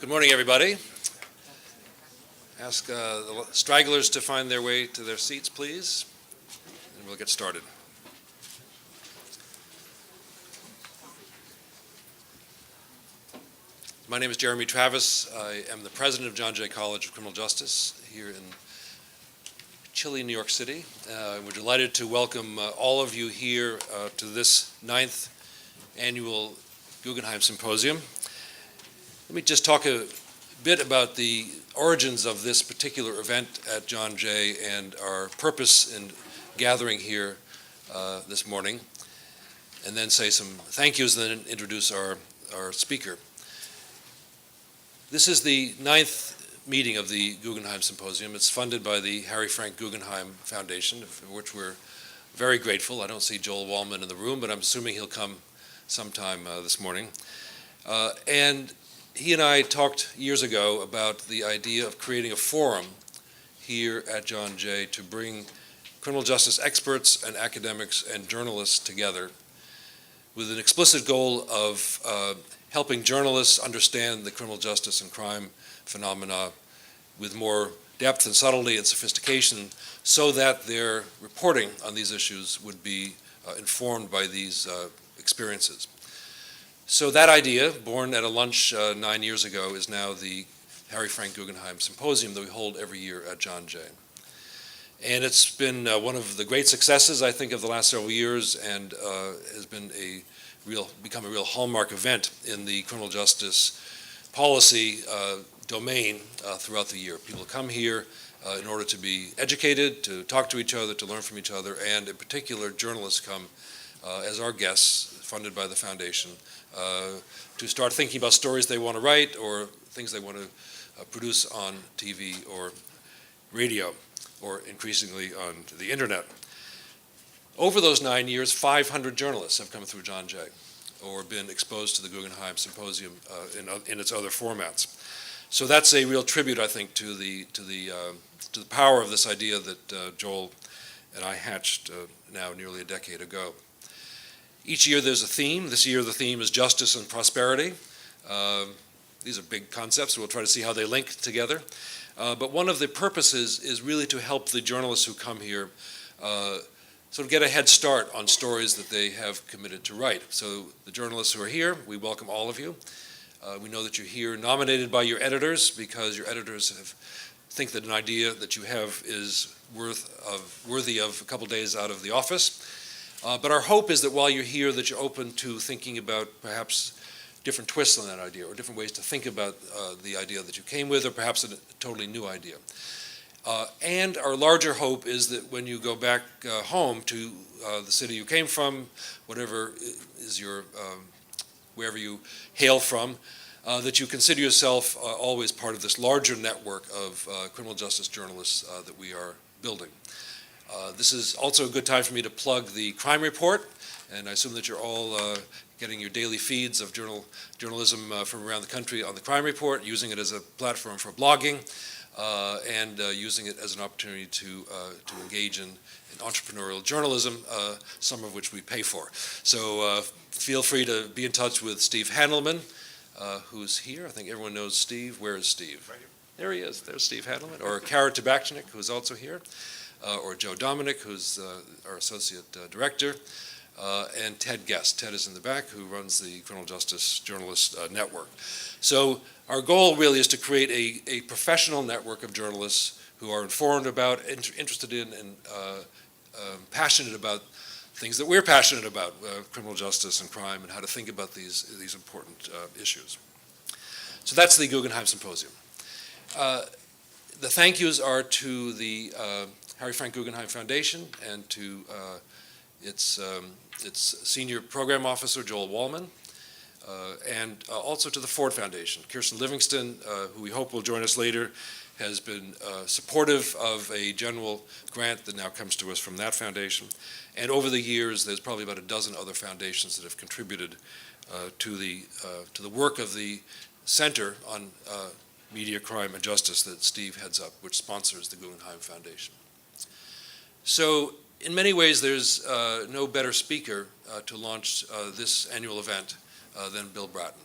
Good morning, everybody. Ask the stragglers to find their way to their seats, please, and we'll get started. My name is Jeremy Travis. I am the president of John Jay College of Criminal Justice here in chilly New York City. We're delighted to welcome all of you here to this 9th annual Guggenheim Symposium. Let me just talk a bit about the origins of this particular event at John Jay and our purpose in gathering here this morning, and then say some thank yous and then introduce our speaker. This is the 9th meeting of the Guggenheim Symposium. It's funded by the Harry Frank Guggenheim Foundation, for which we're very grateful. I don't see Joel Wallman in the room, but I'm assuming he'll come sometime this morning. And he and I talked years ago about the idea of creating a forum here at John Jay to bring criminal justice experts and academics and journalists together with an explicit goal of helping journalists understand the criminal justice and crime phenomena with more depth and subtlety and sophistication so that their reporting on these issues would be informed by these experiences. So that idea, born at a lunch 9 years ago, is now the Harry Frank Guggenheim Symposium that we hold every year at John Jay. And it's been one of the great successes, I think, of the last several years, and has been become a real hallmark event in the criminal justice policy domain throughout the year. People come here in order to be educated, to talk to each other, to learn from each other, and in particular, journalists come as our guests, funded by the foundation, to start thinking about stories they want to write or things they want to produce on TV or radio, or increasingly on the internet. Over those 9 years, 500 journalists have come through John Jay or been exposed to the Guggenheim Symposium in its other formats. So that's a real tribute, I think, to the power of this idea that Joel and I hatched now nearly a decade ago. Each year there's a theme. This year the theme is justice and prosperity. These are big concepts, so we'll try to see how they link together. But one of the purposes is really to help the journalists who come here sort of get a head start on stories that they have committed to write. So the journalists who are here, we welcome all of you. We know that you're here nominated by your editors because your editors think that an idea that you have is worthy of a couple days out of the office. But our hope is that while you're here, that you're open to thinking about perhaps different twists on that idea or different ways to think about the idea that you came with, or perhaps a totally new idea. And our larger hope is that when you go back home to the city you came from, whatever is your, wherever you hail from, that you consider yourself always part of this larger network of criminal justice journalists that we are building. This is also a good time for me to plug the crime report, and I assume that you're all getting your daily feeds of journalism from around the country on the crime report, using it as a platform for blogging, and using it as an opportunity to engage in entrepreneurial journalism, some of which we pay for. So feel free to be in touch with Steve Handelman, who's here. I think everyone knows Steve. Where is Steve? Right here. There he is. There's Steve Handelman. Or Kara Tabachnik, who's also here. Or Joe Dominic, who's our associate director, and Ted Guest. Ted is in the back, who runs the Criminal Justice Journalist Network. So our goal really is to create a professional network of journalists who are informed about, interested in, and passionate about things that we're passionate about, criminal justice and crime, and how to think about these important issues. So that's the Guggenheim Symposium. The thank yous are to the Harry Frank Guggenheim Foundation and to its senior program officer, Joel Wallman, and also to the Ford Foundation. Kirsten Livingston, who we hope will join us later, has been supportive of a general grant that now comes to us from that foundation. And over the years, there's probably about a dozen other foundations that have contributed to the work of the Center on Media, Crime, and Justice that Steve heads up, which sponsors the Guggenheim Foundation. So in many ways, there's no better speaker to launch this annual event than Bill Bratton.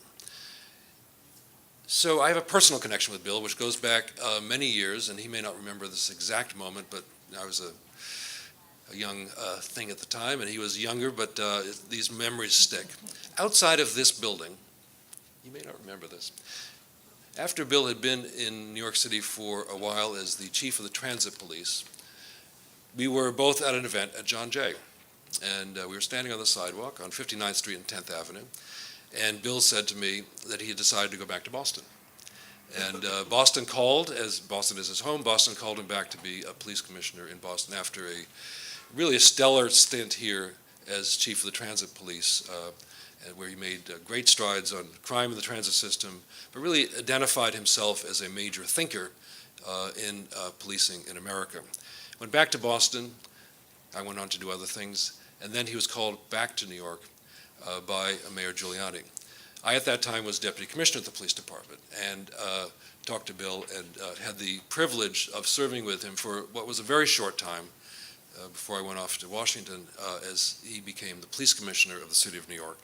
So I have a personal connection with Bill, which goes back many years, and he may not remember this exact moment, but I was a young thing at the time, and he was younger, but these memories stick. Outside of this building, you may not remember this, after Bill had been in New York City for a while as the chief of the transit police, we were both at an event at John Jay, and we were standing on the sidewalk on 59th Street and 10th Avenue, and Bill said to me that he had decided to go back to Boston. And Boston called, as Boston is his home, Boston called him back to be a police commissioner in Boston after really a stellar stint here as chief of the transit police, where he made great strides on crime in the transit system, but really identified himself as a major thinker in policing in America. Went back to Boston. I went on to do other things, and then he was called back to New York by Mayor Giuliani. I, at that time, was deputy commissioner at the police department, and talked to Bill and had the privilege of serving with him for what was a very short time before I went off to Washington as he became the police commissioner of the city of New York.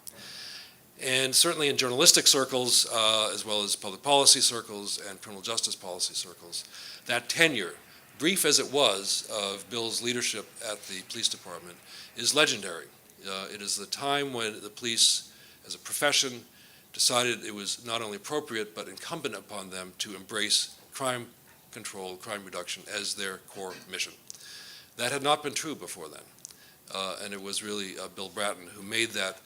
And certainly in journalistic circles, as well as public policy circles and criminal justice policy circles, that tenure, brief as it was, of Bill's leadership at the police department is legendary. It is the time when the police, as a profession, decided it was not only appropriate but incumbent upon them to embrace crime control, crime reduction as their core mission. That had not been true before then, and it was really Bill Bratton who made that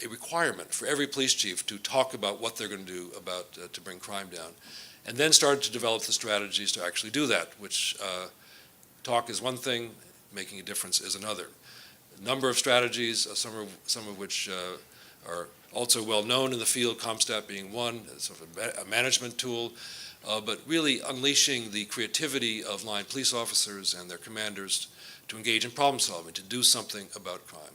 a requirement for every police chief to talk about what they're going to do about to bring crime down, and then started to develop the strategies to actually do that, which talk is one thing, making a difference is another. A number of strategies, some of which are also well known in the field, CompStat being one, sort of a management tool, but really unleashing the creativity of line police officers and their commanders to engage in problem solving, to do something about crime,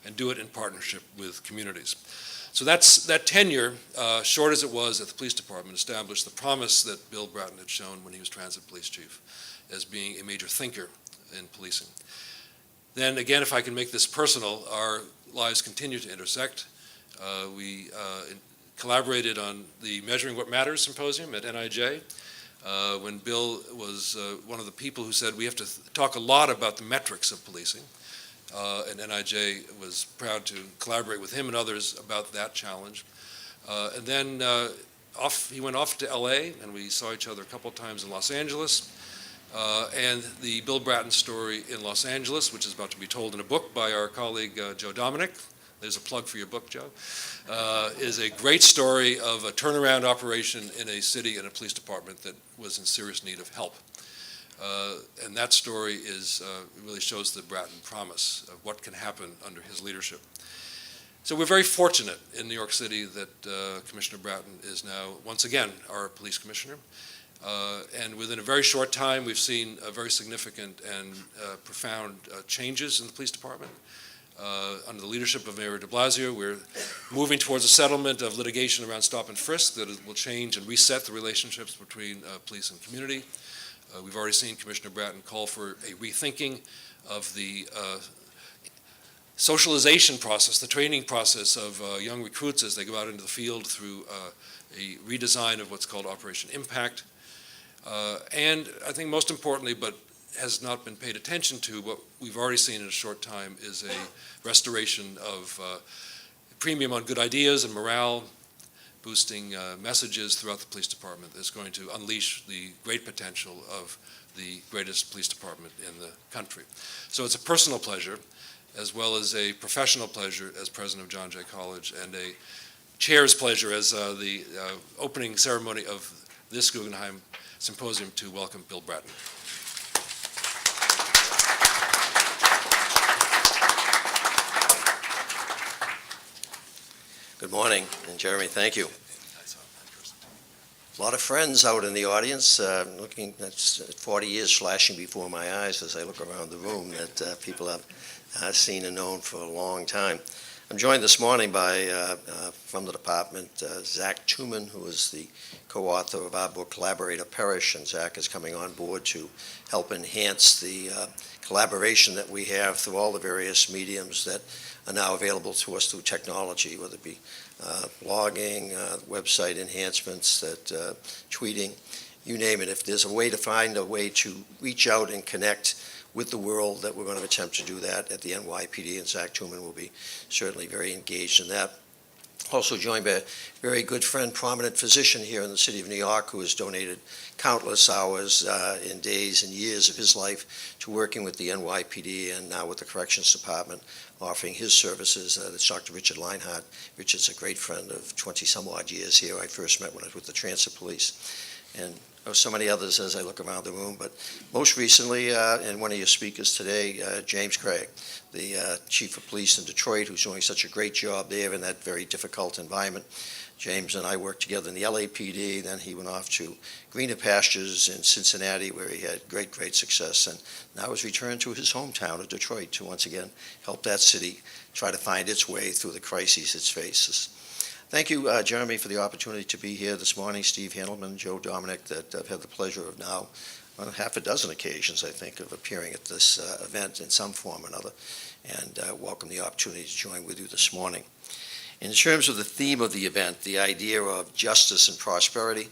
and do it in partnership with communities. So that tenure, short as it was at the police department, established the promise that Bill Bratton had shown when he was transit police chief as being a major thinker in policing. Then again, if I can make this personal, our lives continue to intersect. We collaborated on the Measuring What Matters Symposium at NIJ, when Bill was one of the people who said we have to talk a lot about the metrics of policing. And NIJ was proud to collaborate with him and others about that challenge. And then he went off to LA, and we saw each other a couple of times in Los Angeles. And the Bill Bratton story in Los Angeles, which is about to be told in a book by our colleague Joe Dominic, there's a plug for your book, Joe, is a great story of a turnaround operation in a city and a police department that was in serious need of help. And that story really shows the Bratton promise of what can happen under his leadership. So we're very fortunate in New York City that Commissioner Bratton is now, once again, our police commissioner. And within a very short time, we've seen very significant and profound changes in the police department. Under the leadership of Mayor de Blasio, we're moving towards a settlement of litigation around stop and frisk that will change and reset the relationships between police and community. We've already seen Commissioner Bratton call for a rethinking of the socialization process, the training process of young recruits as they go out into the field through a redesign of what's called Operation Impact. And I think most importantly, but has not been paid attention to, what we've already seen in a short time is a restoration of premium on good ideas and morale, boosting messages throughout the police department that's going to unleash the great potential of the greatest police department in the country. So it's a personal pleasure, as well as a professional pleasure as president of John Jay College, and a chair's pleasure as the opening ceremony of this Guggenheim Symposium to welcome Bill Bratton. Good morning, and Jeremy, thank you. A lot of friends out in the audience, looking, that's 40 years flashing before my eyes as I look around the room that people have seen and known for a long time. I'm joined this morning by, from the department, Zach Tuman, who is the co-author of our book, Collaborate or Perish, and Zach is coming on board to help enhance the collaboration that we have through all the various mediums that are now available to us through technology, whether it be blogging, website enhancements, tweeting, you name it. If there's a way to find a way to reach out and connect with the world, that we're going to attempt to do that at the NYPD, and Zach Tuman will be certainly very engaged in that. Also joined by a very good friend, prominent physician here in the city of New York, who has donated countless hours in days and years of his life to working with the NYPD and now with the Corrections Department, offering his services. That's Dr. Richard Leinhardt. Richard's a great friend of 20-some-odd years here. I first met when I was with the Transit Police. And so many others as I look around the room, but most recently, and one of your speakers today, James Craig, the Chief of Police in Detroit, who's doing such a great job there in that very difficult environment. James and I worked together in the LAPD, then he went off to greener pastures in Cincinnati, where he had great success, and now has returned to his hometown of Detroit to once again help that city try to find its way through the crises it faces. Thank you, Jeremy, for the opportunity to be here this morning. Steve Handelman, Joe Dominic, that I've had the pleasure of now on half a dozen occasions, I think, of appearing at this event in some form or another, and welcome the opportunity to join with you this morning. In terms of the theme of the event, the idea of justice and prosperity,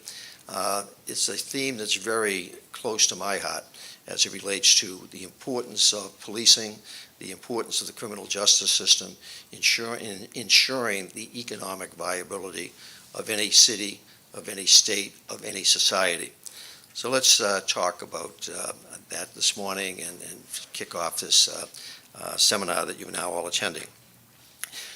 it's a theme that's very close to my heart as it relates to the importance of policing, the importance of the criminal justice system, ensuring the economic viability of any city, of any state, of any society. So let's talk about that this morning and kick off this seminar that you're now all attending.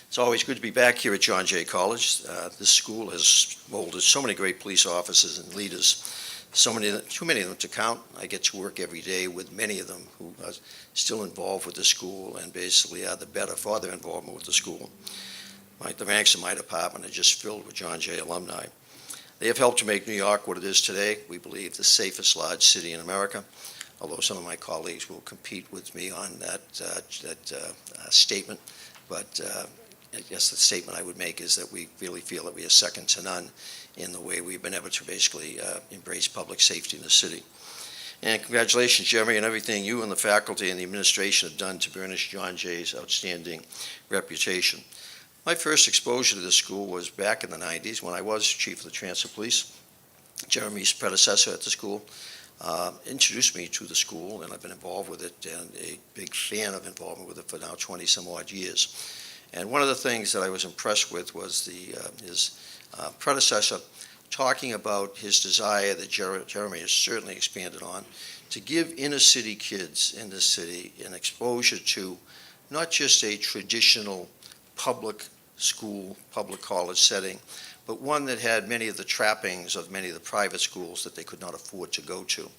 It's always good to be back here at John Jay College. This school has molded so many great police officers and leaders, too many of them to count. I get to work every day with many of them who are still involved with the school and basically are the better for their involvement with the school. The ranks of my department are just filled with John Jay alumni. They have helped to make New York what it is today. We believe the safest large city in America, although some of my colleagues will compete with me on that statement. But I guess the statement I would make is that we really feel that we are second to none in the way we've been able to basically embrace public safety in the city. And congratulations, Jeremy, on everything you and the faculty and the administration have done to burnish John Jay's outstanding reputation. My first exposure to this school was back in the 90s when I was chief of the Transit Police. Jeremy's predecessor at the school introduced me to the school, and I've been involved with it and a big fan of involvement with it for now 20-some-odd years. And one of the things that I was impressed with was his predecessor talking about his desire that Jeremy has certainly expanded on to give inner city kids in this city an exposure to not just a traditional public school, public college setting, but one that had many of the trappings of many of the private schools that they could not afford to go to.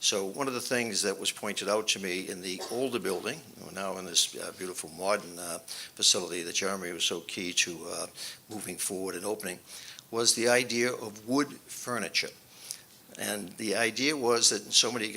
So one of the things that was pointed out to me in the older building, we're now in this beautiful modern facility that Jeremy was so key to moving forward and opening, was the idea of wood furniture. And the idea was that in so many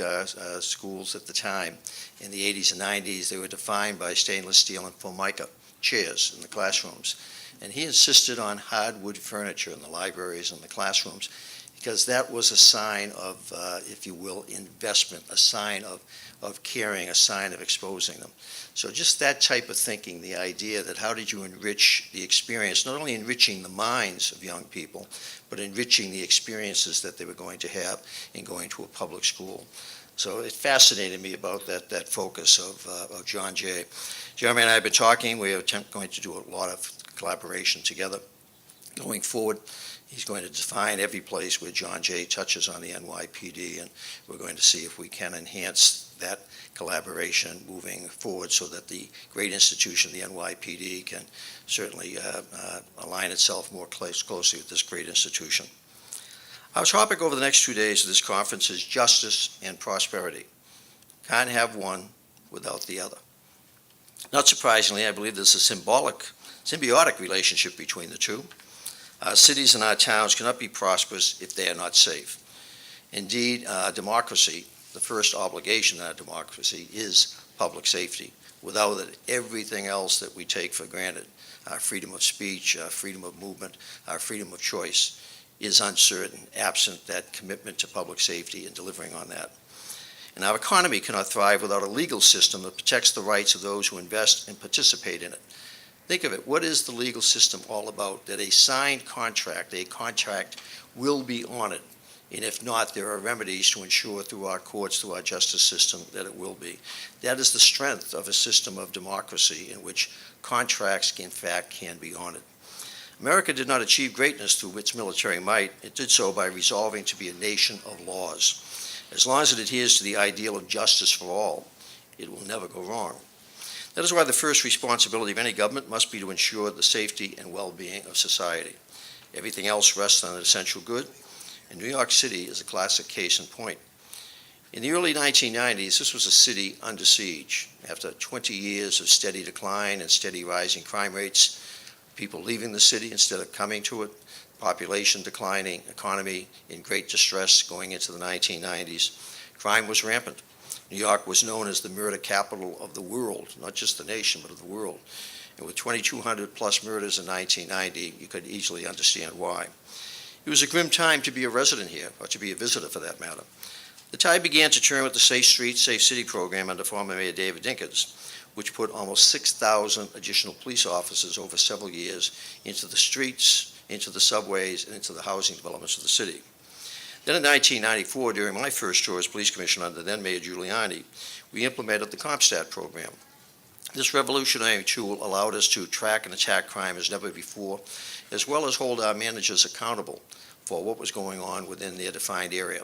schools at the time, in the 80s and 90s, they were defined by stainless steel and formica chairs in the classrooms. And he insisted on hardwood furniture in the libraries and the classrooms, because that was a sign of, if you will, investment, a sign of caring, a sign of exposing them. So just that type of thinking, the idea that how did you enrich the experience, not only enriching the minds of young people, but enriching the experiences that they were going to have in going to a public school. So it fascinated me about that focus of John Jay. Jeremy and I have been talking. We are going to do a lot of collaboration together going forward. He's going to define every place where John Jay touches on the NYPD, and we're going to see if we can enhance that collaboration moving forward so that the great institution, the NYPD, can certainly align itself more closely with this great institution. Our topic over the next 2 days of this conference is justice and prosperity. Can't have one without the other. Not surprisingly, I believe there's a symbiotic relationship between the two. Our cities and our towns cannot be prosperous if they are not safe. Indeed, democracy, the first obligation of our democracy is public safety. Without it, everything else that we take for granted, our freedom of speech, our freedom of movement, our freedom of choice, is uncertain, absent that commitment to public safety and delivering on that. And our economy cannot thrive without a legal system that protects the rights of those who invest and participate in it. Think of it, what is the legal system all about? That a signed contract, will be honored. And if not, there are remedies to ensure through our courts, through our justice system, that it will be. That is the strength of a system of democracy in which contracts, in fact, can be honored. America did not achieve greatness through its military might. It did so by resolving to be a nation of laws. As long as it adheres to the ideal of justice for all, it will never go wrong. That is why the first responsibility of any government must be to ensure the safety and well-being of society. Everything else rests on an essential good, and New York City is a classic case in point. In the early 1990s, this was a city under siege. After 20 years of steady decline and steady rising crime rates, people leaving the city instead of coming to it, population declining, economy in great distress going into the 1990s, crime was rampant. New York was known as the murder capital of the world, not just the nation, but of the world. And with 2,200 plus murders in 1990, you could easily understand why. It was a grim time to be a resident here, or to be a visitor for that matter. The tide began to turn with the Safe Streets, Safe City program under former Mayor David Dinkins, which put almost 6,000 additional police officers over several years into the streets, into the subways, and into the housing developments of the city. Then in 1994, during my first tour as police commissioner under then Mayor Giuliani, we implemented the CompStat program. This revolutionary tool allowed us to track and attack crime as never before, as well as hold our managers accountable for what was going on within their defined area.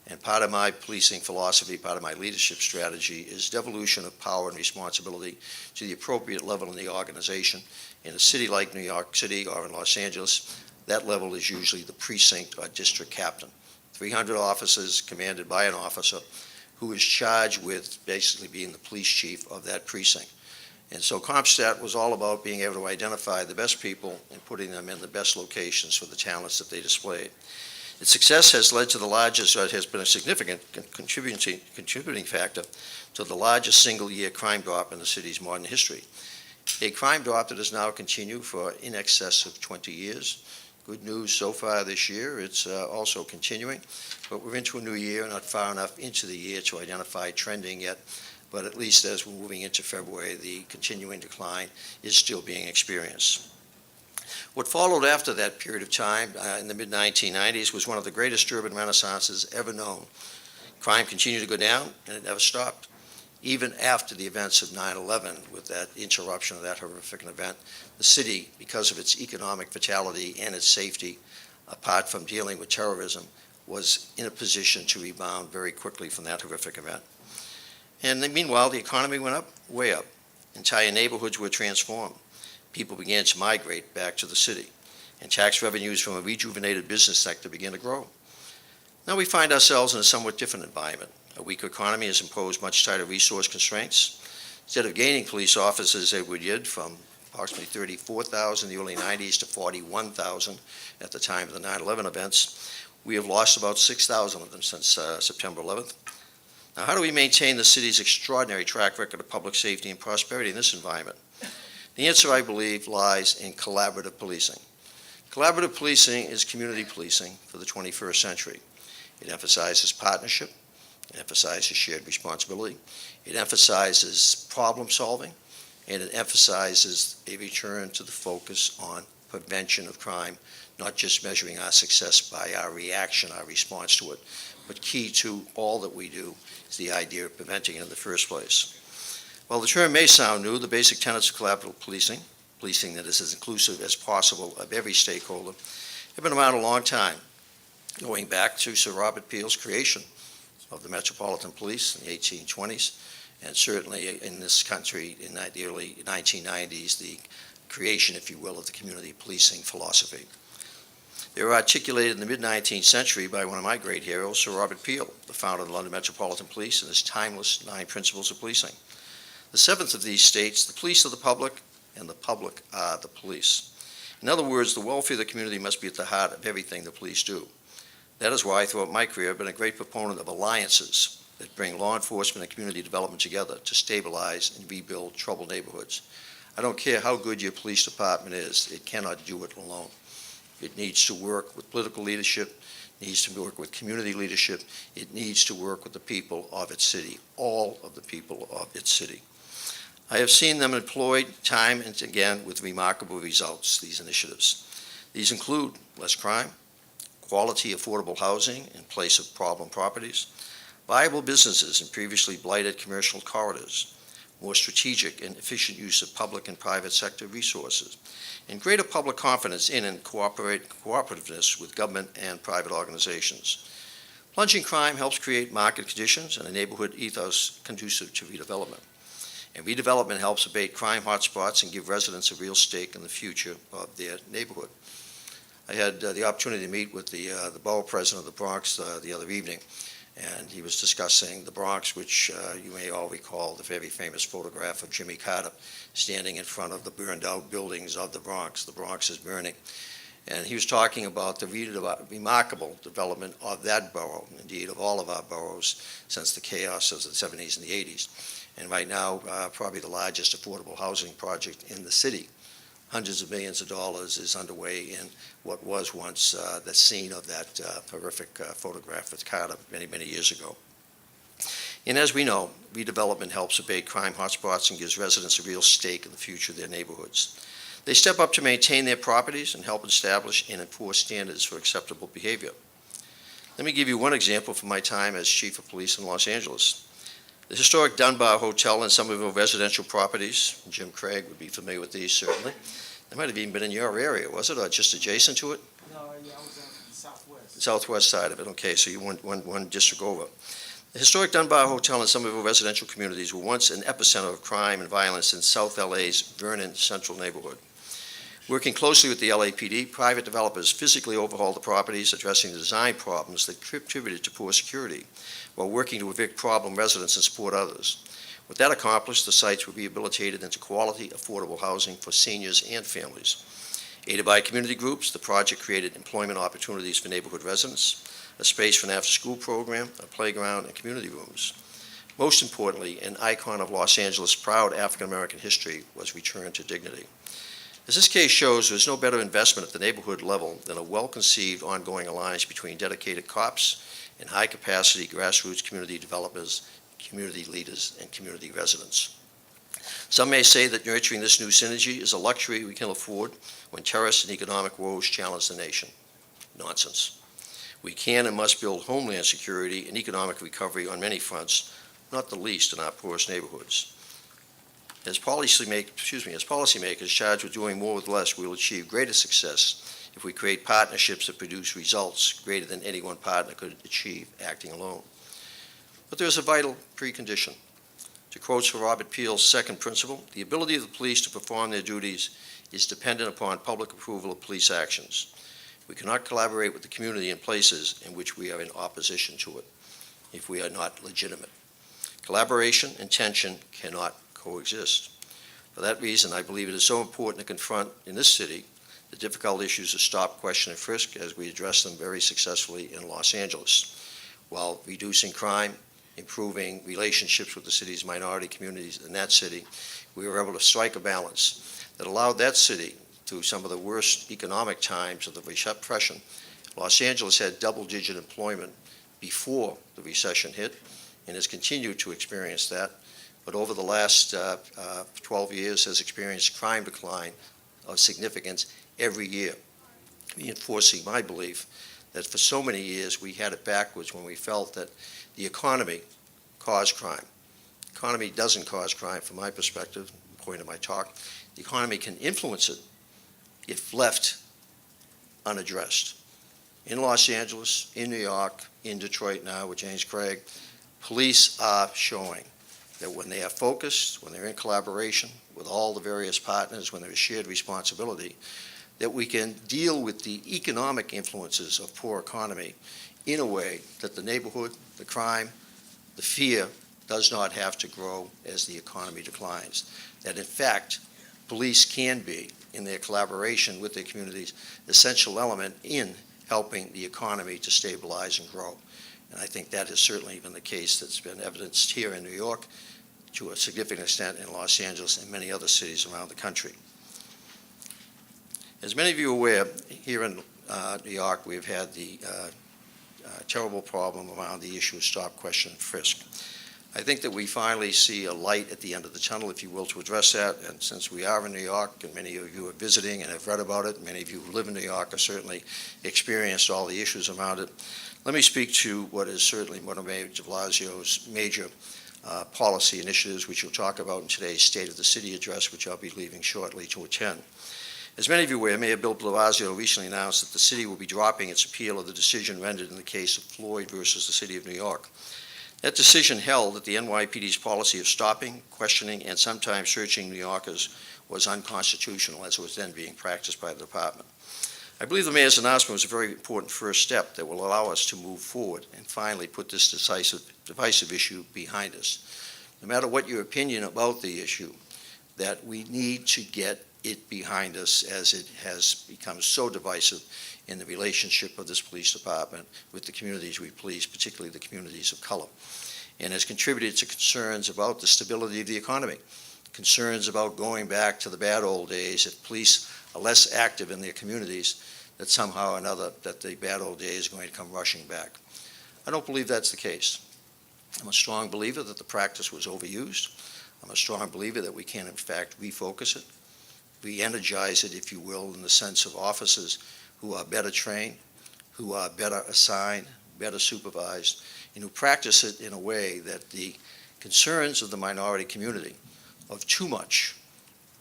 And part of my policing philosophy, part of my leadership strategy is devolution of power and responsibility to the appropriate level in the organization. In a city like New York City or in Los Angeles, that level is usually the precinct or district captain. 300 officers commanded by an officer who is charged with basically being the police chief of that precinct. And so CompStat was all about being able to identify the best people and putting them in the best locations for the talents that they displayed. Its success has led to the largest, has been a significant contributing factor to the largest single-year crime drop in the city's modern history. A crime drop that has now continued for in excess of 20 years. Good news so far this year, it's also continuing, but we're into a new year, not far enough into the year to identify trending yet, but at least as we're moving into February, the continuing decline is still being experienced. What followed after that period of time in the mid-1990s was one of the greatest urban renaissances ever known. Crime continued to go down, and it never stopped. Even after the events of 9/11, with that interruption of that horrific event, the city, because of its economic vitality and its safety, apart from dealing with terrorism, was in a position to rebound very quickly from that horrific event. And then, meanwhile, the economy went up, way up. Entire neighborhoods were transformed. People began to migrate back to the city, and tax revenues from a rejuvenated business sector began to grow. Now we find ourselves in a somewhat different environment. A weaker economy has imposed much tighter resource constraints. Instead of gaining police officers as we did from approximately 34,000 in the early 90s to 41,000 at the time of the 9/11 events, we have lost about 6,000 of them since September 11th. Now, how do we maintain the city's extraordinary track record of public safety and prosperity in this environment? The answer, I believe, lies in collaborative policing. Collaborative policing is community policing for the 21st century. It emphasizes partnership, it emphasizes shared responsibility, it emphasizes problem solving, and it emphasizes a return to the focus on prevention of crime, not just measuring our success by our reaction, our response to it, but key to all that we do is the idea of preventing it in the first place. While the term may sound new, the basic tenets of collaborative policing, policing that is as inclusive as possible of every stakeholder, have been around a long time, going back to Sir Robert Peel's creation of the Metropolitan Police in the 1820s, and certainly in this country in the early 1990s, the creation, if you will, of the community policing philosophy. They were articulated in the mid-19th century by one of my great heroes, Sir Robert Peel, the founder of the London Metropolitan Police, and his timeless 9 principles of policing. The 7th of these states, the police are the public, and the public are the police. In other words, the welfare of the community must be at the heart of everything the police do. That is why, throughout my career, I've been a great proponent of alliances, that bring law enforcement and community development together to stabilize and rebuild troubled neighborhoods. I don't care how good your police department is, it cannot do it alone. It needs to work with political leadership, needs to work with community leadership, it needs to work with the people of its city, all of the people of its city. I have seen them employed time and again with remarkable results, these initiatives. These include less crime, quality affordable housing in place of problem properties, viable businesses in previously blighted commercial corridors, more strategic and efficient use of public and private sector resources, and greater public confidence in and cooperativeness with government and private organizations. Plunging crime helps create market conditions and a neighborhood ethos conducive to redevelopment. And redevelopment helps abate crime hotspots and give residents a real stake in the future of their neighborhood. I had the opportunity to meet with the borough president of the Bronx the other evening, and he was discussing the Bronx, which you may all recall the very famous photograph of Jimmy Carter standing in front of the burned out buildings of the Bronx. The Bronx is burning. And he was talking about the remarkable development of that borough, indeed of all of our boroughs since the chaos of the 70s and the 80s. And right now, probably the largest affordable housing project in the city. Hundreds of millions of dollars is underway in what was once the scene of that horrific photograph with Carter many, many years ago. And as we know, redevelopment helps abate crime hotspots and gives residents a real stake in the future of their neighborhoods. They step up to maintain their properties and help establish and enforce standards for acceptable behavior. Let me give you one example from my time as chief of police in Los Angeles. The historic Dunbar Hotel and some of our residential properties, Jim Craig would be familiar with these certainly. They might have even been in your area, was it, or just adjacent to it? No, yeah, I was on the southwest. Southwest side of it, okay, so you went one district over. The historic Dunbar Hotel and some of our residential communities were once an epicenter of crime and violence in South LA's Vernon Central neighborhood. Working closely with the LAPD, private developers physically overhauled the properties, addressing the design problems that contributed to poor security, while working to evict problem residents and support others. With that accomplished, the sites were rehabilitated into quality, affordable housing for seniors and families. Aided by community groups, the project created employment opportunities for neighborhood residents, a space for an after-school program, a playground, and community rooms. Most importantly, an icon of Los Angeles' proud African-American history was returned to dignity. As this case shows, there's no better investment at the neighborhood level than a well-conceived ongoing alliance between dedicated cops and high-capacity grassroots community developers, community leaders, and community residents. Some may say that nurturing this new synergy is a luxury we can afford when terrorist and economic woes challenge the nation. Nonsense. We can and must build homeland security and economic recovery on many fronts, not the least in our poorest neighborhoods. As policymakers charged with doing more with less, we will achieve greater success if we create partnerships that produce results greater than any one partner could achieve acting alone. But there's a vital precondition. To quote from Robert Peel's second principle, the ability of the police to perform their duties is dependent upon public approval of police actions. We cannot collaborate with the community in places in which we are in opposition to it, if we are not legitimate. Collaboration and tension cannot coexist. For that reason, I believe it is so important to confront in this city the difficult issues of stop, question, and frisk as we address them very successfully in Los Angeles, while reducing crime, improving relationships with the city's minority communities in that city. We were able to strike a balance that allowed that city, through some of the worst economic times of the Depression. Los Angeles had double-digit employment before the recession hit and has continued to experience that, but over the last 12 years has experienced crime decline of significance every year, reinforcing my belief that for so many years we had it backwards when we felt that the economy caused crime. The economy doesn't cause crime from my perspective, point of my talk. The economy can influence it if left unaddressed. In Los Angeles, in New York, in Detroit now with James Craig, police are showing that when they are focused, when they're in collaboration with all the various partners, when there is shared responsibility, that we can deal with the economic influences of poor economy in a way that the neighborhood, the crime, the fear does not have to grow as the economy declines. That in fact, police can be, in their collaboration with their communities, an essential element in helping the economy to stabilize and grow. And I think that has certainly been the case that's been evidenced here in New York, to a significant extent in Los Angeles and many other cities around the country. As many of you are aware, here in New York, we've had the terrible problem around the issue of stop, question, and frisk. I think that we finally see a light at the end of the tunnel, if you will, to address that. And since we are in New York, and many of you are visiting and have read about it, many of you who live in New York have certainly experienced all the issues around it, let me speak to what is certainly one of Mayor de Blasio's major policy initiatives, which you'll talk about in today's State of the City address, which I'll be leaving shortly to attend. As many of you are aware, Mayor Bill de Blasio recently announced that the city will be dropping its appeal of the decision rendered in the case of Floyd versus the City of New York. That decision held that the NYPD's policy of stopping, questioning, and sometimes searching New Yorkers was unconstitutional as it was then being practiced by the department. I believe the mayor's announcement was a very important first step that will allow us to move forward and finally put this divisive issue behind us. No matter what your opinion about the issue, that we need to get it behind us, as it has become so divisive in the relationship of this police department with the communities we police, particularly the communities of color, and has contributed to concerns about the stability of the economy, concerns about going back to the bad old days if police are less active in their communities, that somehow or another that the bad old days are going to come rushing back. I don't believe that's the case. I'm a strong believer that the practice was overused. I'm a strong believer that we can, in fact, refocus it, re-energize it, if you will, in the sense of officers who are better trained, who are better assigned, better supervised, and who practice it in a way that the concerns of the minority community of too much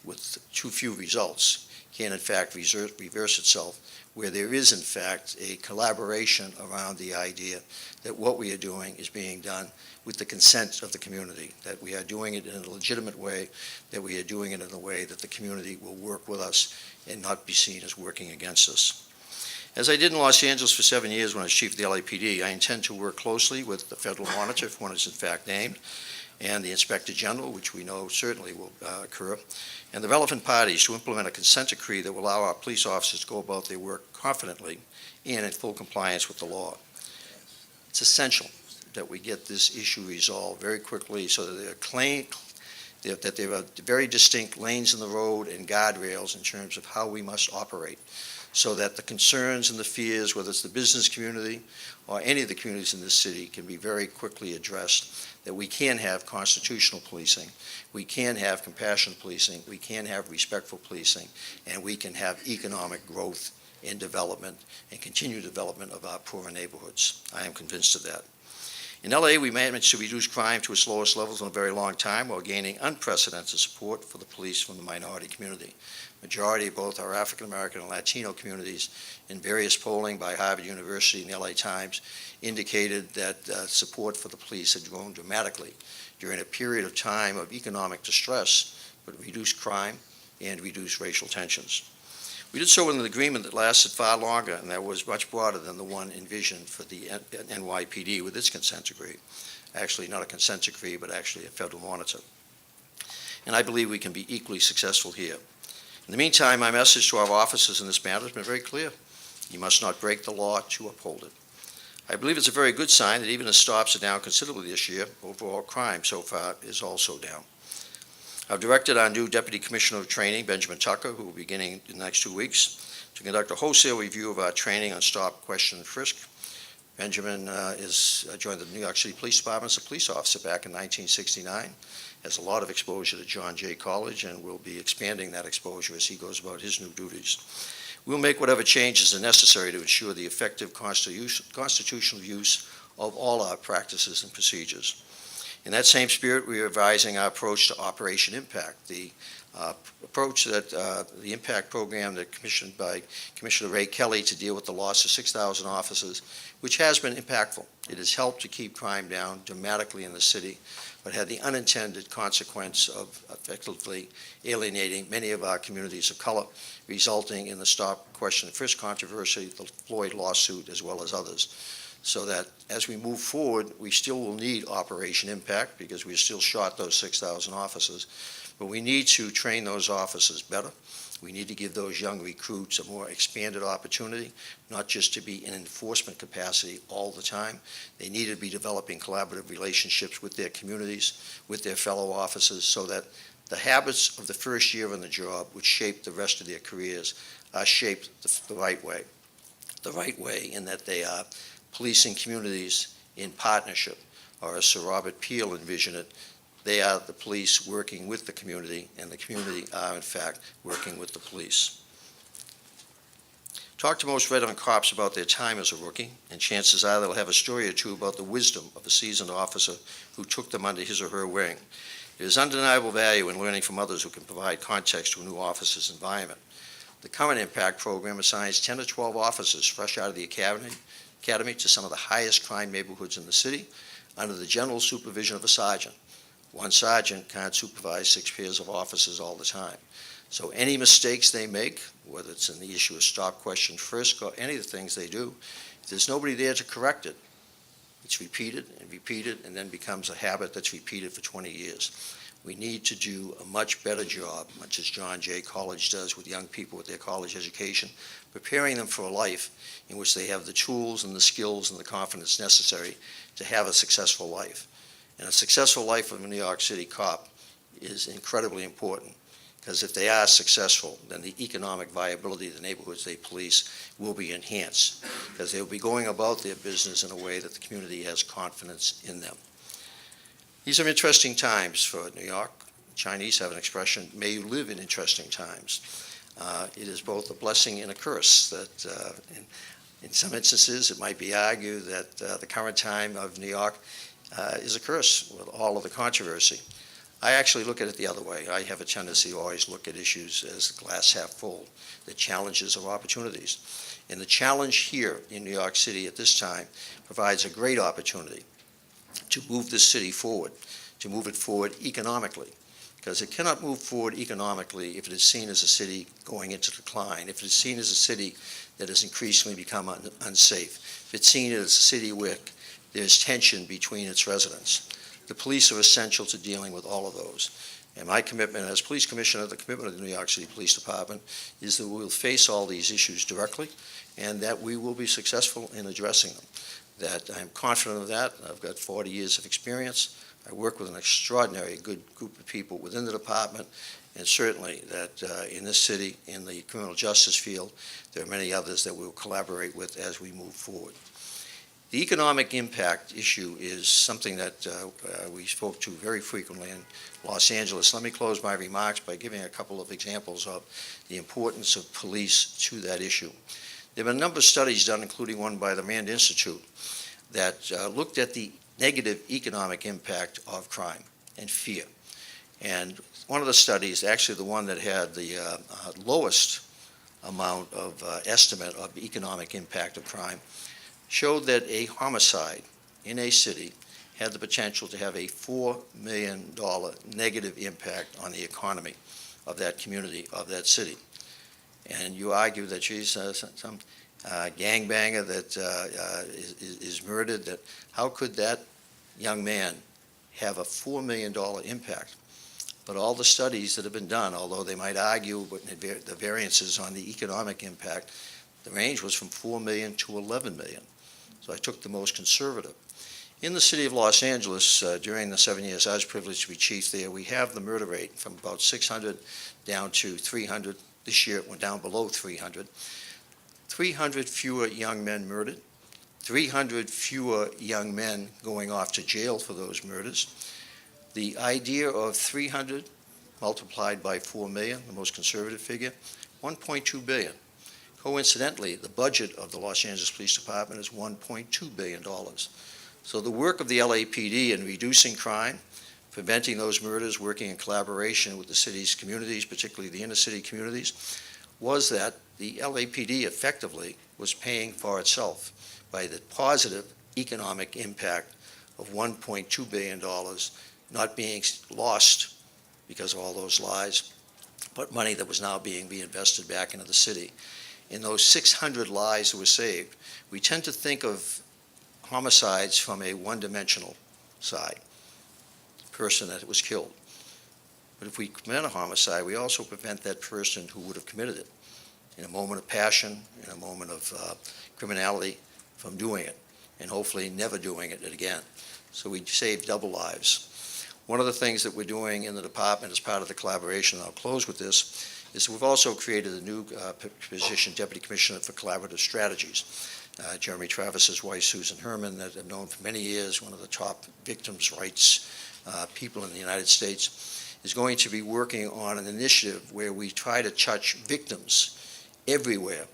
with too few results can, in fact, reverse itself, where there is, in fact, a collaboration around the idea that what we are doing is being done with the consent of the community, that we are doing it in a legitimate way, that we are doing it in a way that the community will work with us and not be seen as working against us. As I did in Los Angeles for 7 years when I was chief of the LAPD, I intend to work closely with the federal monitor, if one is in fact named, and the Inspector General, which we know certainly will occur, and the relevant parties to implement a consent decree that will allow our police officers to go about their work confidently and in full compliance with the law. It's essential that we get this issue resolved very quickly so that there are very distinct lanes in the road and guardrails in terms of how we must operate, so that the concerns and the fears, whether it's the business community or any of the communities in this city, can be very quickly addressed, that we can have constitutional policing, we can have compassionate policing, we can have respectful policing, and we can have economic growth and development and continued development of our poorer neighborhoods. I am convinced of that. In LA, we managed to reduce crime to its lowest levels in a very long time while gaining unprecedented support for the police from the minority community. Majority of both our African American and Latino communities in various polling by Harvard University and the LA Times indicated that support for the police had grown dramatically during a period of time of economic distress, but reduced crime and reduced racial tensions. We did so with an agreement that lasted far longer and that was much broader than the one envisioned for the NYPD with its consent decree. Actually, not a consent decree, but actually a federal monitor. And I believe we can be equally successful here. In the meantime, my message to our officers in this matter has been very clear. You must not break the law to uphold it. I believe it's a very good sign that even as stops are down considerably this year, overall crime so far is also down. I've directed our new Deputy Commissioner of Training, Benjamin Tucker, who will be beginning in the next 2 weeks, to conduct a wholesale review of our training on stop, question, and frisk. Benjamin joined the New York City Police Department as a police officer back in 1969, has a lot of exposure to John Jay College, and will be expanding that exposure as he goes about his new duties. We'll make whatever changes are necessary to ensure the effective constitutional use of all our practices and procedures. In that same spirit, we are revising our approach to Operation Impact, the approach that the Impact program that commissioned by Commissioner Ray Kelly to deal with the loss of 6,000 officers, which has been impactful. It has helped to keep crime down dramatically in the city, but had the unintended consequence of effectively alienating many of our communities of color, resulting in the stop, question, and frisk controversy, the Floyd lawsuit, as well as others. so that as we move forward, we still will need Operation Impact because we're still short those 6,000 officers, but we need to train those officers better. We need to give those young recruits a more expanded opportunity, not just to be in enforcement capacity all the time. They need to be developing collaborative relationships with their communities, with their fellow officers, so that the habits of the first year on the job, which shape the rest of their careers, are shaped the right way. The right way in that they are policing communities in partnership, or as Sir Robert Peel envisioned it, they are the police working with the community, and the community are, in fact, working with the police. Talk to most veteran cops about their time as a rookie, and chances are they'll have a story or two about the wisdom of a seasoned officer who took them under his or her wing. There is undeniable value in learning from others who can provide context to a new officer's environment. The current Impact program assigns 10 to 12 officers fresh out of the academy to some of the highest crime neighborhoods in the city under the general supervision of a sergeant. One sergeant can't supervise 6 pairs of officers all the time. So any mistakes they make, whether it's in the issue of stop, question, frisk, or any of the things they do, if there's nobody there to correct it, it's repeated and repeated and then becomes a habit that's repeated for 20 years. We need to do a much better job, much as John Jay College does with young people with their college education, preparing them for a life in which they have the tools and the skills and the confidence necessary to have a successful life. And a successful life of a New York City cop is incredibly important, because if they are successful, then the economic viability of the neighborhoods they police will be enhanced, because they will be going about their business in a way that the community has confidence in them. These are interesting times for New York. The Chinese have an expression, may you live in interesting times. It is both a blessing and a curse that in some instances it might be argued that the current time of New York is a curse with all of the controversy. I actually look at it the other way. I have a tendency to always look at issues as the glass half full, the challenges or opportunities. And the challenge here in New York City at this time provides a great opportunity to move this city forward, to move it forward economically, because it cannot move forward economically if it is seen as a city going into decline, if it is seen as a city that has increasingly become unsafe, if it's seen as a city where there's tension between its residents. The police are essential to dealing with all of those. And my commitment as police commissioner, the commitment of the New York City Police Department, is that we'll face all these issues directly and that we will be successful in addressing them. That I'm confident of that. I've got 40 years of experience. I work with an extraordinary good group of people within the department, and certainly that in this city, in the criminal justice field, there are many others that we'll collaborate with as we move forward. The economic impact issue is something that we spoke to very frequently in Los Angeles. Let me close my remarks by giving a couple of examples of the importance of police to that issue. There have been a number of studies done, including one by the Rand Institute, that looked at the negative economic impact of crime and fear. And one of the studies, actually the one that had the lowest amount of estimate of economic impact of crime, showed that a homicide in a city had the potential to have a $4 million negative impact on the economy of that community, of that city. And you argue that, geez, some gangbanger that is murdered, that how could that young man have a $4 million impact? But all the studies that have been done, although they might argue the variances on the economic impact, the range was from 4 million to 11 million. So I took the most conservative. In the city of Los Angeles, during the 7 years I was privileged to be chief there, we have the murder rate from about 600 down to 300. This year it went down below 300. 300 fewer young men murdered, 300 fewer young men going off to jail for those murders. The idea of 300 multiplied by 4 million, the most conservative figure, 1.2 billion. Coincidentally, the budget of the Los Angeles Police Department is $1.2 billion. So the work of the LAPD in reducing crime, preventing those murders, working in collaboration with the city's communities, particularly the inner city communities, was that the LAPD effectively was paying for itself by the positive economic impact of $1.2 billion not being lost because of all those lies, but money that was now being reinvested back into the city. In those 600 lives that were saved, we tend to think of homicides from a one-dimensional side, person that was killed. But if we prevent a homicide, we also prevent that person who would have committed it in a moment of passion, in a moment of criminality, from doing it, and hopefully never doing it again. So we save double lives. One of the things that we're doing in the department as part of the collaboration, and I'll close with this, is we've also created a new position, Deputy Commissioner for Collaborative Strategies. Jeremy Travis's wife, Susan Herman, that I've known for many years, one of the top victims' rights people in the United States, is going to be working on an initiative where we try to touch victims everywhere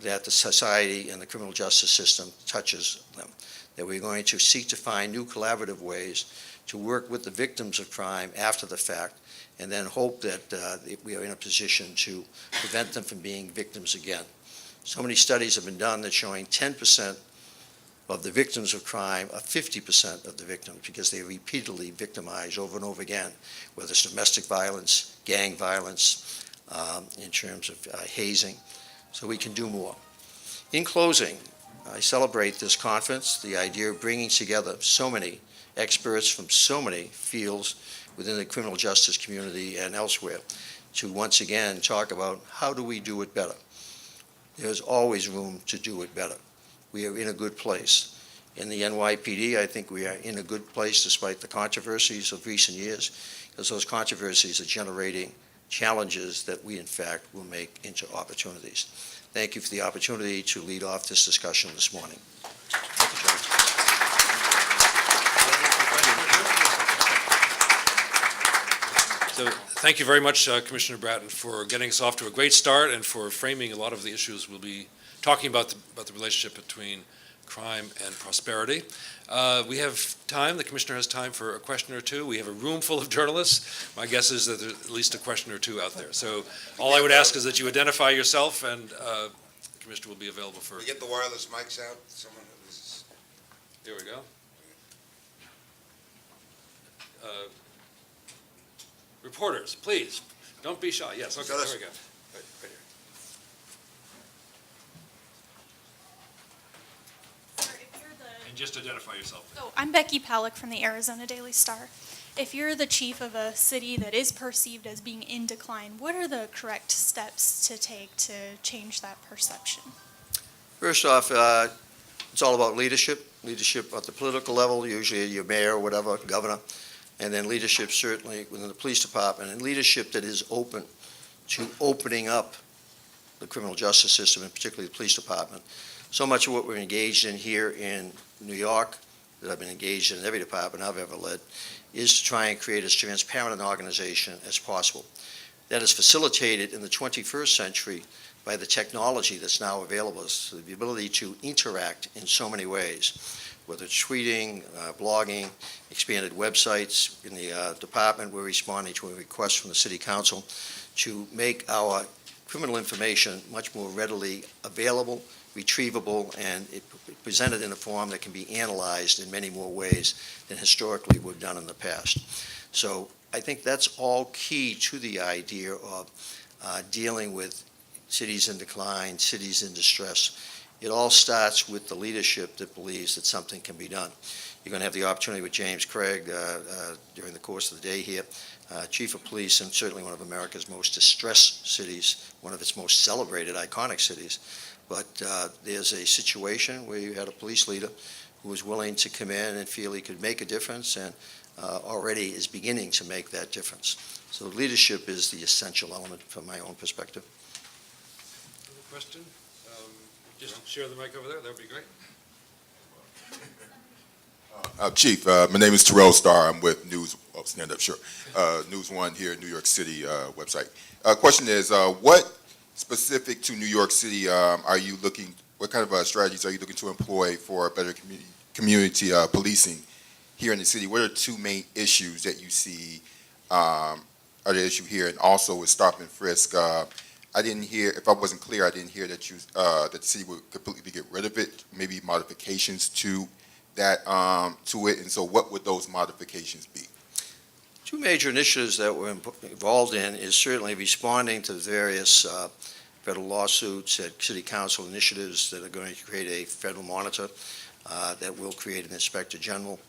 that the society and the criminal justice system touches them. That we're going to seek to find new collaborative ways to work with the victims of crime after the fact, and then hope that we are in a position to prevent them from being victims again. So many studies have been done that showing 10% of the victims of crime are 50% of the victims because they are repeatedly victimized over and over again, whether it's domestic violence, gang violence, in terms of hazing. So we can do more. In closing, I celebrate this conference, the idea of bringing together so many experts from so many fields within the criminal justice community and elsewhere to once again talk about how do we do it better. There's always room to do it better. We are in a good place. In the NYPD, I think we are in a good place despite the controversies of recent years, because those controversies are generating challenges that we, in fact, will make into opportunities. Thank you for the opportunity to lead off this discussion this morning. Thank you, John. So thank you very much, Commissioner Bratton, for getting us off to a great start and for framing a lot of the issues we'll be talking about the relationship between crime and prosperity. We have time. The Commissioner has time for a question or two. We have a room full of journalists. My guess is that there's at least a question or two out there. So all I would ask is that you identify yourself, and the Commissioner will be available for... We get the wireless mics out. Someone is... Here we go. Reporters, please, don't be shy. Yes, okay, there we go. Right here. Sir, if you're the... And just identify yourself. Oh, I'm Becky Palak from the Arizona Daily Star. If you're the chief of a city that is perceived as being in decline, what are the correct steps to take to change that perception? First off, it's all about leadership. Leadership at the political level, usually your mayor, whatever, governor, and then leadership certainly within the police department, and leadership that is open to opening up the criminal justice system, and particularly the police department. So much of what we're engaged in here in New York, that I've been engaged in every department I've ever led, is to try and create as transparent an organization as possible. That is facilitated in the 21st century by the technology that's now available, so the ability to interact in so many ways, whether it's tweeting, blogging, expanded websites. In the department, we're responding to a request from the City Council to make our criminal information much more readily available, retrievable, and presented in a form that can be analyzed in many more ways than historically we've done in the past. So I think that's all key to the idea of dealing with cities in decline, cities in distress. It all starts with the leadership that believes that something can be done. You're going to have the opportunity with James Craig during the course of the day here, Chief of Police, and certainly one of America's most distressed cities, one of its most celebrated, iconic cities. But there's a situation where you had a police leader who was willing to come in and feel he could make a difference, and already is beginning to make that difference. So leadership is the essential element from my own perspective. Another question? Just share the mic over there. That would be great. Chief, my name is Terrell Starr. I'm with News. Oh, stand up, sure. News One here, New York City website. Question is, what specific to New York City are you looking? What kind of strategies are you looking to employ for better community policing here in the city? What are two main issues that you see are the issue here, and also with stop and frisk? I didn't hear, if I wasn't clear, I didn't hear that that the city would completely get rid of it, maybe modifications to that, to it, and so what would those modifications be? Two major initiatives that we're involved in is certainly responding to the various federal lawsuits, city council initiatives that are going to create a federal monitor that will create an inspector general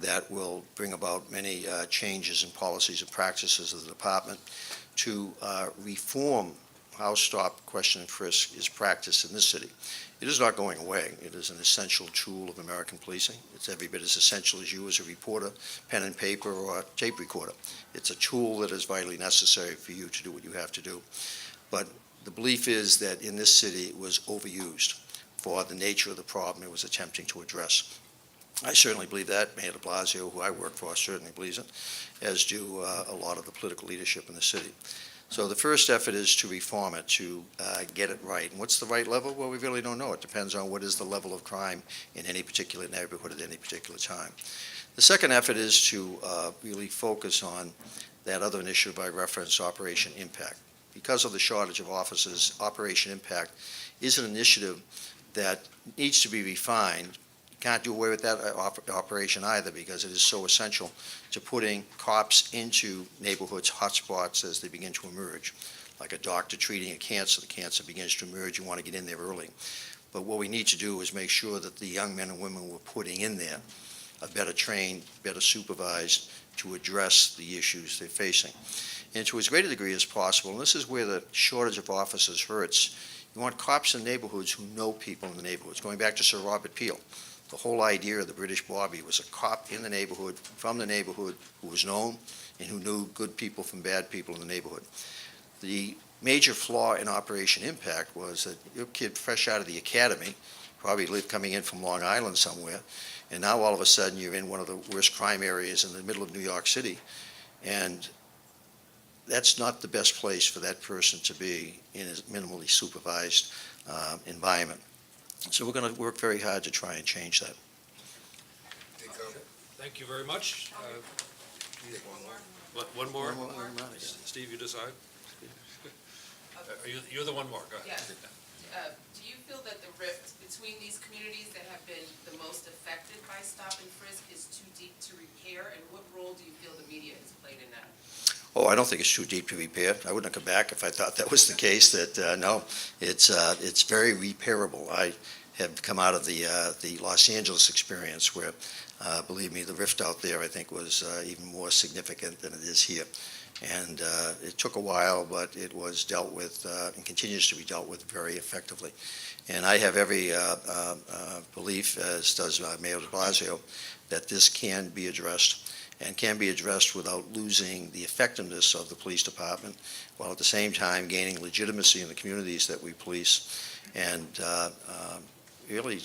that will bring about many changes in policies and practices of the department to reform how stop, question, and frisk is practiced in this city. It is not going away. It is an essential tool of American policing. It's every bit as essential as you as a reporter, pen and paper, or tape recorder. It's a tool that is vitally necessary for you to do what you have to do. But the belief is that in this city it was overused for the nature of the problem it was attempting to address. I certainly believe that. Mayor de Blasio, who I work for, certainly believes it, as do a lot of the political leadership in the city. So the first effort is to reform it, to get it right. And what's the right level? Well, we really don't know. It depends on what is the level of crime in any particular neighborhood at any particular time. The second effort is to really focus on that other initiative I referenced, Operation Impact. Because of the shortage of officers, Operation Impact is an initiative that needs to be refined. Can't do away with that operation either, because it is so essential to putting cops into neighborhoods, hotspots, as they begin to emerge. Like a doctor treating a cancer, the cancer begins to emerge, you want to get in there early. But what we need to do is make sure that the young men and women we're putting in there are better trained, better supervised to address the issues they're facing. And to as great a degree as possible, and this is where the shortage of officers hurts, you want cops in neighborhoods who know people in the neighborhoods. Going back to Sir Robert Peel, the whole idea of the British Bobby was a cop in the neighborhood, from the neighborhood, who was known and who knew good people from bad people in the neighborhood. The major flaw in Operation Impact was that your kid fresh out of the academy, probably coming in from Long Island somewhere, and now all of a sudden you're in one of the worst crime areas in the middle of New York City. And that's not the best place for that person to be in a minimally supervised environment. So we're going to work very hard to try and change that. Thank you very much. One more? One more, yeah. Steve, you decide? You're the one more, go ahead. Yes. Do you feel that the rift between these communities that have been the most affected by stop and frisk is too deep to repair? And what role do you feel the media has played in that? Oh, I don't think it's too deep to repair. I wouldn't have come back if I thought that was the case. No, it's very repairable. I have come out of the Los Angeles experience where, believe me, the rift out there I think was even more significant than it is here. And it took a while, but it was dealt with and continues to be dealt with very effectively. And I have every belief, as does Mayor de Blasio, that this can be addressed, and can be addressed without losing the effectiveness of the police department, while at the same time gaining legitimacy in the communities that we police, and really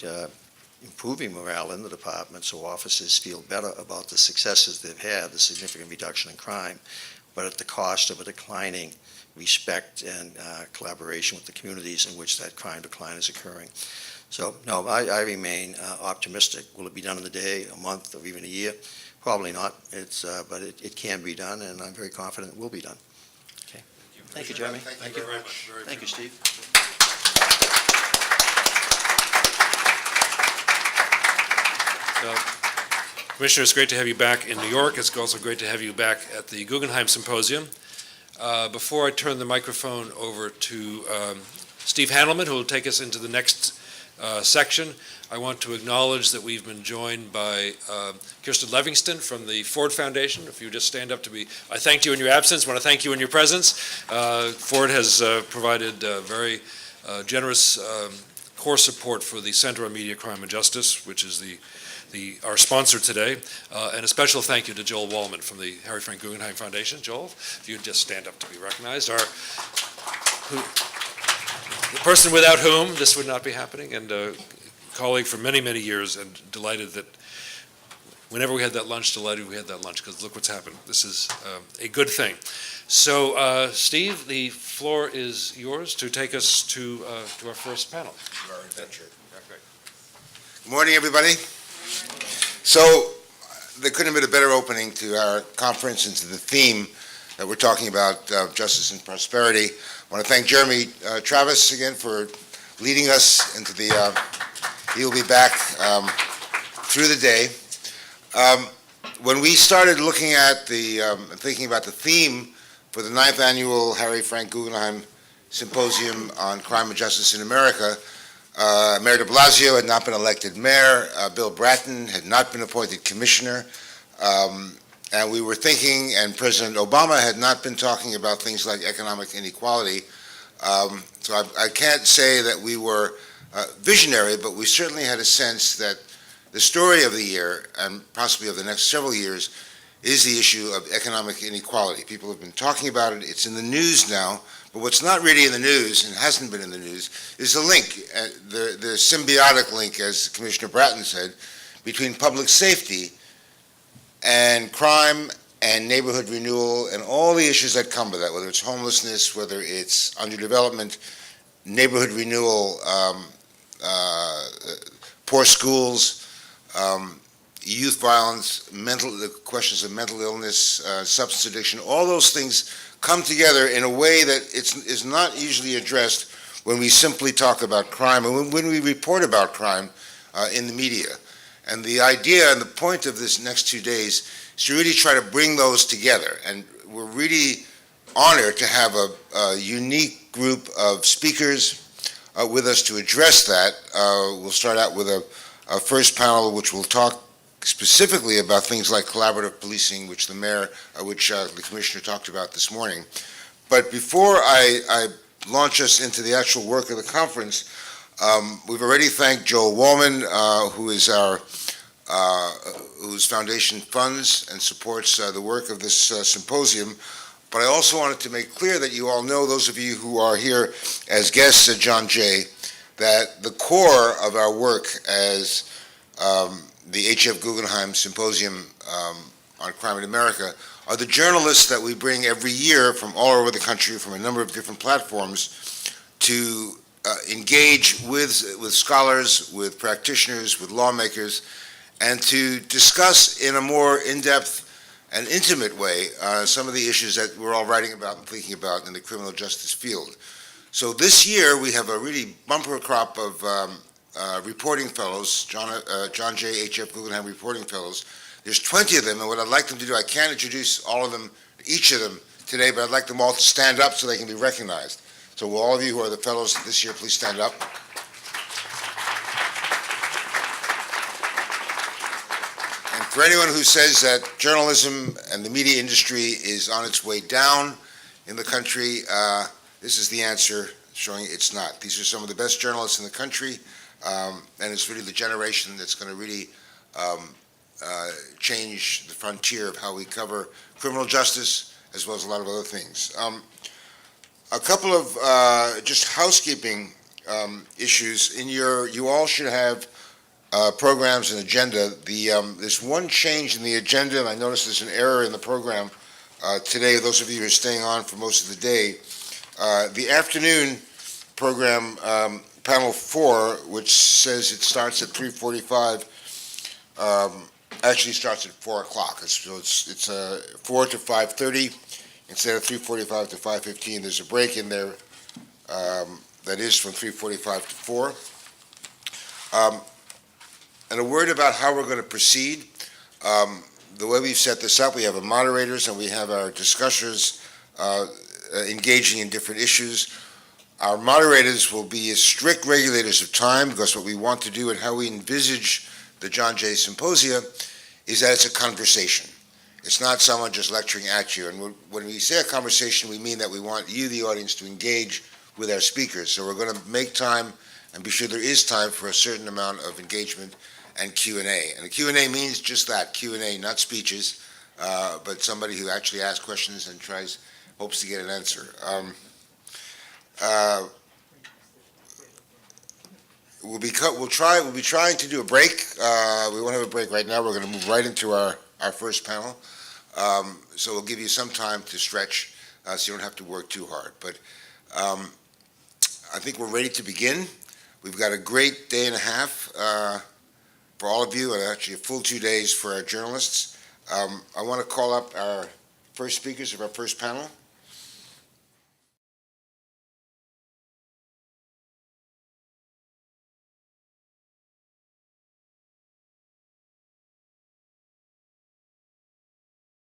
improving morale in the department so officers feel better about the successes they've had, the significant reduction in crime, but at the cost of a declining respect and collaboration with the communities in which that crime decline is occurring. So, no, I remain optimistic. Will it be done in a day, a month, or even a year? Probably not. But it can be done, and I'm very confident it will be done. Okay. Thank you, Jeremy. Thank you very much. Thank you, Steve. Commissioner, it's great to have you back in New York. It's also great to have you back at the Guggenheim Symposium. Before I turn the microphone over to Steve Handelman, who will take us into the next section, I want to acknowledge that we've been joined by Kirsten Livingston from the Ford Foundation. If you just stand up to be, I thanked you in your absence, I want to thank you in your presence. Ford has provided very generous core support for the Center on Media, Crime, and Justice, which is our sponsor today. And a special thank you to Joel Wallman from the Harry Frank Guggenheim Foundation. Joel, if you'd just stand up to be recognized. The person without whom this would not be happening, and a colleague for many, many years, and delighted that whenever we had that lunch, because look what's happened. This is a good thing. So, Steve, the floor is yours to take us to our first panel. Good morning, everybody. So, there couldn't have been a better opening to our conference and to the theme that we're talking about, justice and prosperity. I want to thank Jeremy Travis again for leading us into he'll be back through the day. When we started looking at thinking about the theme for the 9th annual Harry Frank Guggenheim Symposium on Crime and Justice in America, Mayor de Blasio had not been elected mayor. Bill Bratton had not been appointed commissioner. And we were thinking, and President Obama had not been talking about things like economic inequality. So I can't say that we were visionary, but we certainly had a sense that the story of the year, and possibly of the next several years, is the issue of economic inequality. People have been talking about it. It's in the news now. But what's not really in the news, and hasn't been in the news, is the link, the symbiotic link, as Commissioner Bratton said, between public safety and crime and neighborhood renewal and all the issues that come with that, whether it's homelessness, whether it's underdevelopment, neighborhood renewal, poor schools, youth violence, the questions of mental illness, substance addiction, all those things come together in a way that is not usually addressed when we simply talk about crime and when we report about crime in the media. And the idea and the point of this next 2 days is to really try to bring those together. And we're really honored to have a unique group of speakers with us to address that. We'll start out with a first panel which will talk specifically about things like collaborative policing, which the commissioner talked about this morning. But before I launch us into the actual work of the conference, we've already thanked Joel Wallman, whose foundation funds and supports the work of this symposium. But I also wanted to make clear that you all know, those of you who are here as guests at John Jay, that the core of our work as the H.F. Guggenheim Symposium on Crime in America are the journalists that we bring every year from all over the country, from a number of different platforms, to engage with scholars, with practitioners, with lawmakers, and to discuss in a more in-depth and intimate way some of the issues that we're all writing about and thinking about in the criminal justice field. So this year we have a really bumper crop of reporting fellows, John J. H.F. Guggenheim reporting fellows. There's 20 of them, and what I'd like them to do, I can't introduce each of them today, but I'd like them all to stand up so they can be recognized. So will all of you who are the fellows this year please stand up? And for anyone who says that journalism and the media industry is on its way down in the country, this is the answer, showing it's not. These are some of the best journalists in the country. And it's really the generation that's going to really change the frontier of how we cover criminal justice as well as a lot of other things. A couple of just housekeeping issues. You all should have programs and agenda. There's one change in the agenda, and I noticed there's an error in the program today. Those of you who are staying on for most of the day, the afternoon program, Panel 4, which says it starts at 3:45, actually starts at 4 o'clock. So it's 4 to 5:30 instead of 3:45 to 5:15. There's a break in there that is from 3:45 to 4. And a word about how we're going to proceed. The way we've set this up, we have our moderators and we have our discussers engaging in different issues. Our moderators will be as strict regulators of time, because what we want to do and how we envisage the John Jay Symposia is that it's a conversation. It's not someone just lecturing at you. And when we say a conversation, we mean that we want you, the audience, to engage with our speakers. So we're going to make time and be sure there is time for a certain amount of engagement and Q&A. And the Q&A means just that, Q&A, not speeches, but somebody who actually asks questions and hopes to get an answer. We'll be trying to do a break. We won't have a break right now. We're going to move right into our first panel. So we'll give you some time to stretch, so you don't have to work too hard. But I think we're ready to begin. We've got a great day and a half for all of you, and actually a full 2 days for our journalists. I want to call up our first speakers of our first panel.